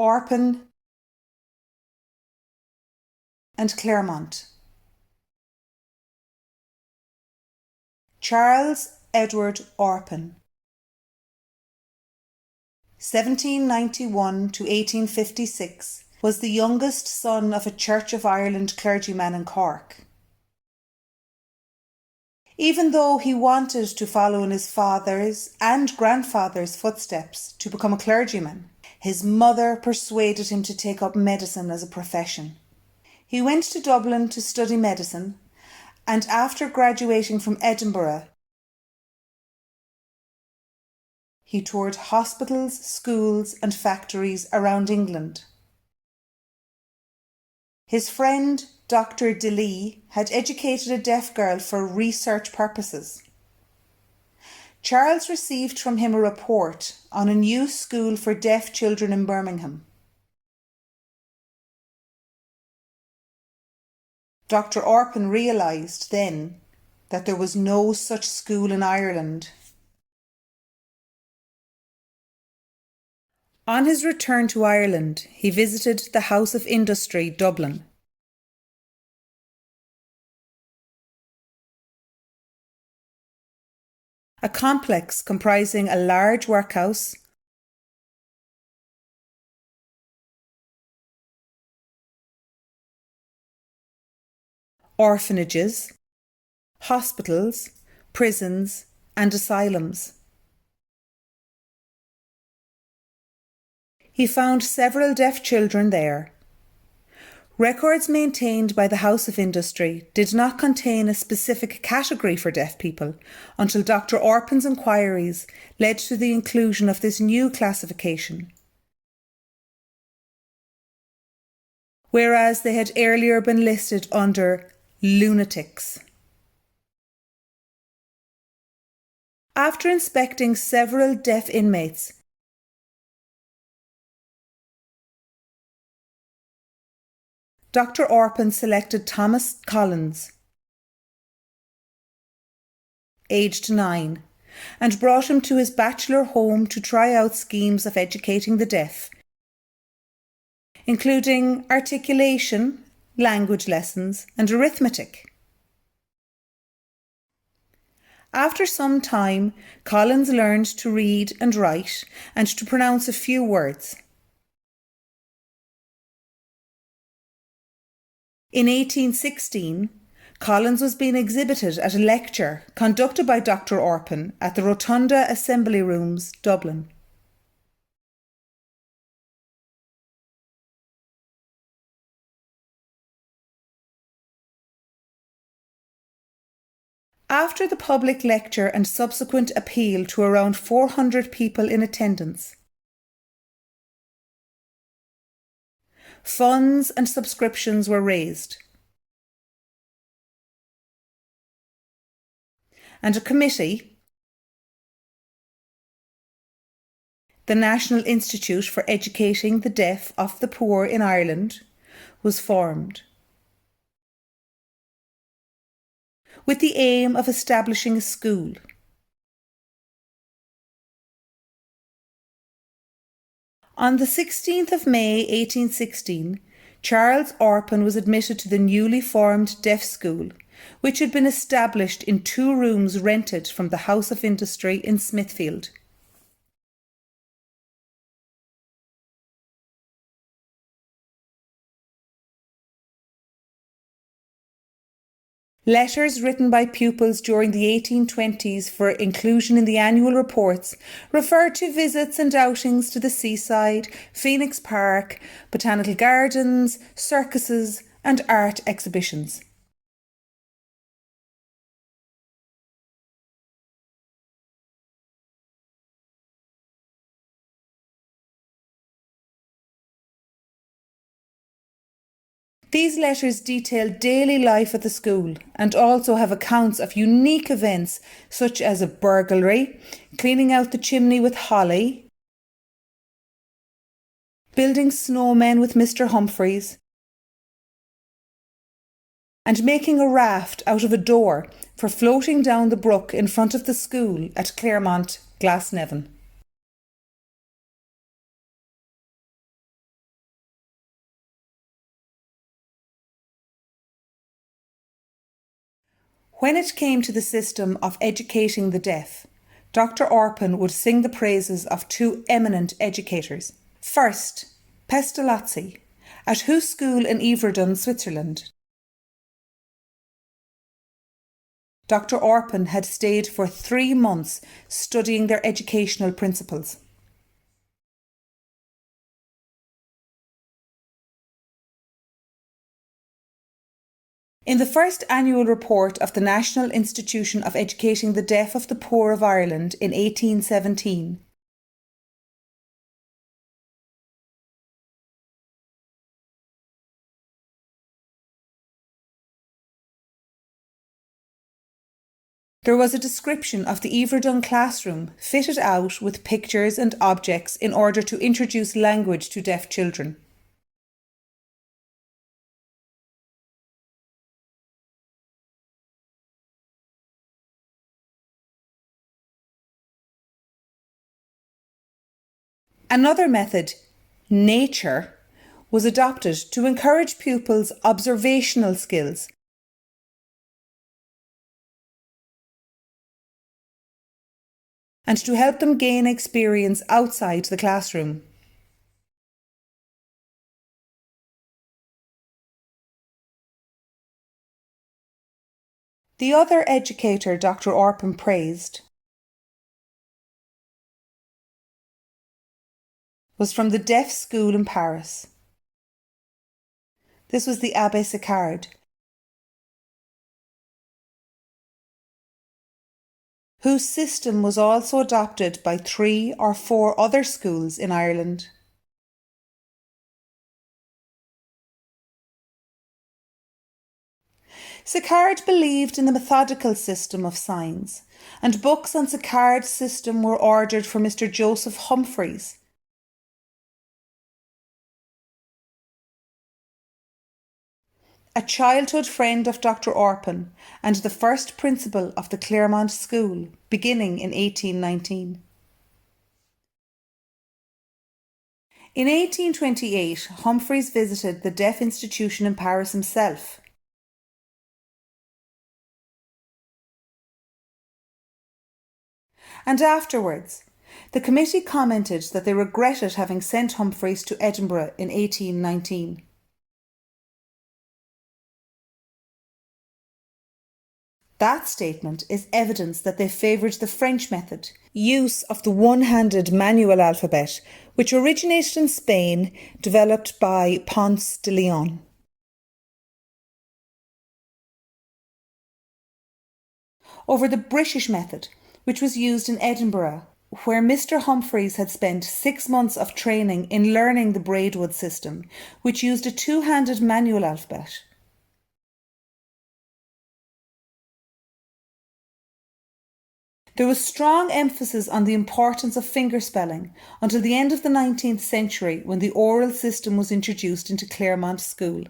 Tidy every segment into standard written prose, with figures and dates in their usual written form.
Orpen and Claremont. Charles Edward Orpen, 1791 to 1856, was the youngest son of a Church of Ireland clergyman in Cork. Even though he wanted to follow in his father's and grandfather's footsteps to become a clergyman, his mother persuaded him to take up medicine as a profession. He went to Dublin to study medicine, and after graduating from Edinburgh, he toured hospitals, schools and factories around England. His friend Dr Lee had educated a deaf girl for research purposes. Charles received from him a report on a new school for deaf children in Birmingham. Dr Orpen realised then that there was no such school in Ireland. On his return to Ireland, he visited the House of Industry, Dublin. A complex comprising a large workhouse, orphanages, hospitals, prisons and asylums. He found several deaf children there. Records maintained by the House of Industry did not contain a specific category for deaf people until Dr Orpen's inquiries led to the inclusion of this new classification, whereas they had earlier been listed under lunatics. After inspecting several deaf inmates, Dr Orpen selected Thomas Collins, aged 9, and brought him to his bachelor home to try out schemes of educating the deaf, including articulation, language lessons and arithmetic. After some time, Collins learned to read and write and to pronounce a few words. In 1816, Collins was being exhibited at a lecture conducted by Dr Orpen at the Rotunda Assembly Rooms, Dublin. After the public lecture and subsequent appeal to around 400 people in attendance, funds and subscriptions were raised, and a committee, the National Institute for Educating the Deaf of the Poor in Ireland, was formed, with the aim of establishing a school. On the 16th of May 1816, Charles Orpen was admitted to the newly formed deaf school, which had been established in 2 rooms rented from the House of Industry in Smithfield. Letters written by pupils during the 1820s for inclusion in the annual reports refer to visits and outings to the seaside, Phoenix Park, botanical gardens, circuses and art exhibitions. These letters detail daily life at the school and also have accounts of unique events such as a burglary, cleaning out the chimney with holly, building snowmen with Mr. Humphreys, and making a raft out of a door for floating down the brook in front of the school at Claremont, Glasnevin. When it came to the system of educating the deaf, Dr Orpen would sing the praises of two eminent educators. First, Pestalozzi, at whose school in Yverdon, Switzerland, Dr Orpen had stayed for 3 months studying their educational principles. In the first annual report of the National Institution of Educating the Deaf of the Poor of Ireland in 1817, there was a description of the Yverdon classroom fitted out with pictures and objects in order to introduce language to deaf children. Another method, nature, was adopted to encourage pupils' observational skills and to help them gain experience outside the classroom. The other educator Dr Orpen praised was from the deaf school in Paris. This was the Abbé Sicard, whose system was also adopted by 3 or 4 other schools in Ireland. Sicard believed in the methodical system of signs, and books on Sicard's system were ordered for Mr Joseph Humphreys, a childhood friend of Dr Orpen and the first principal of the Claremont School, beginning in 1819. In 1828, Humphreys visited the Deaf Institution in Paris himself. And afterwards, the committee commented that they regretted having sent Humphreys to Edinburgh in 1819. That statement is evidence that they favoured the French method, use of the one-handed manual alphabet, which originated in Spain, developed by Ponce de Leon. Over the British method, which was used in Edinburgh, where Mr Humphreys had spent 6 months of training in learning the Braidwood system, which used a two-handed manual alphabet. There was strong emphasis on the importance of fingerspelling until the end of the 19th century, when the oral system was introduced into Claremont School.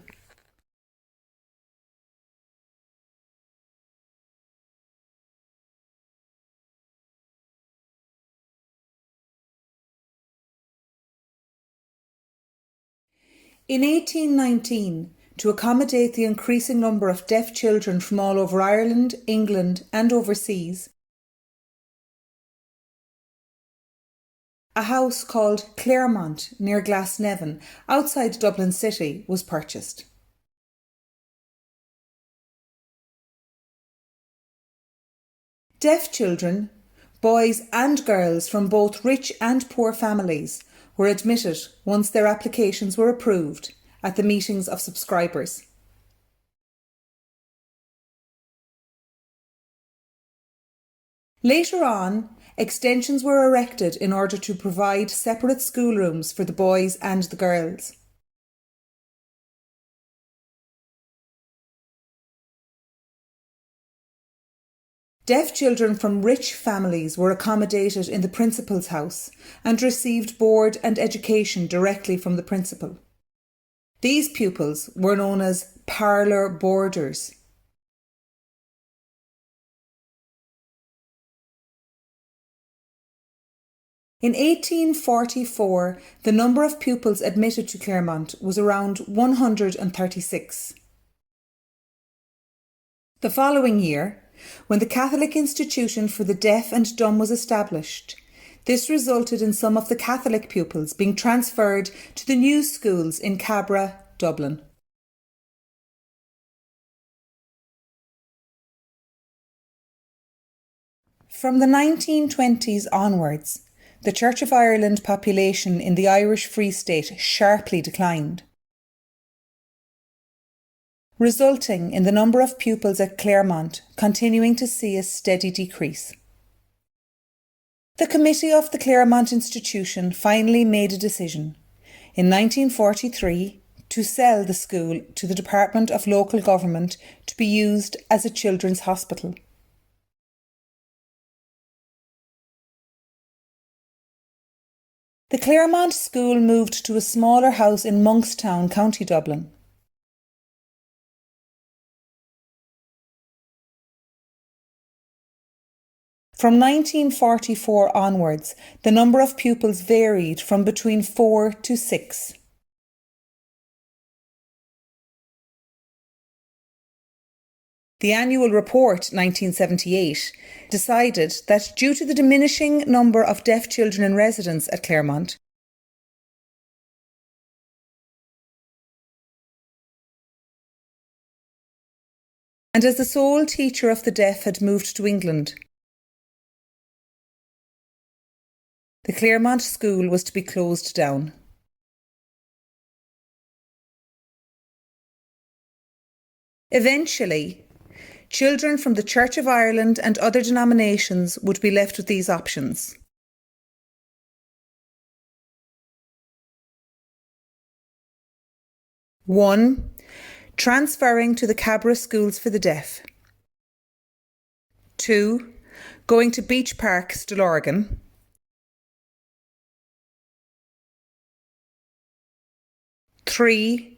In 1819, to accommodate the increasing number of deaf children from all over Ireland, England and overseas, a house called Claremont near Glasnevin, outside Dublin City, was purchased. Deaf children, boys and girls from both rich and poor families, were admitted once their applications were approved at the meetings of subscribers. Later on, extensions were erected in order to provide separate schoolrooms for the boys and the girls. Deaf children from rich families were accommodated in the principal's house and received board and education directly from the principal. These pupils were known as parlour boarders. In 1844, the number of pupils admitted to Claremont was around 136. The following year, when the Catholic Institution for the Deaf and Dumb was established. This resulted in some of the Catholic pupils being transferred to the new schools in Cabra, Dublin. From the 1920s onwards, the Church of Ireland population in the Irish Free State sharply declined, resulting in the number of pupils at Claremont continuing to see a steady decrease. The committee of the Claremont Institution finally made a decision in 1943 to sell the school to the Department of Local Government to be used as a children's hospital. The Claremont School moved to a smaller house in Monkstown, County Dublin. From 1944 onwards, the number of pupils varied from between 4 to 6. The annual report 1978 decided that due to the diminishing number of deaf children in residence at Claremont, and as the sole teacher of the deaf had moved to England, the Claremont School was to be closed down. Eventually, children from the Church of Ireland and other denominations would be left with these options. One, transferring to the Cabra schools for the deaf. 2, going to Beach Park, Stillorgan. 3,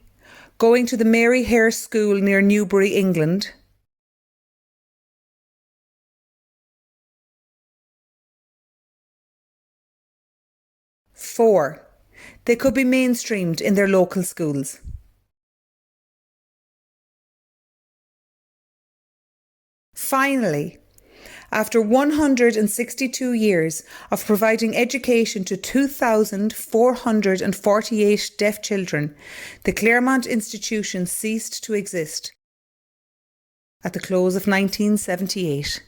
going to the Mary Hare School near Newbury, England. 4, they could be mainstreamed in their local schools. Finally, after 162 years of providing education to 2,448 deaf children, the Claremont Institution ceased to exist at the close of 1978.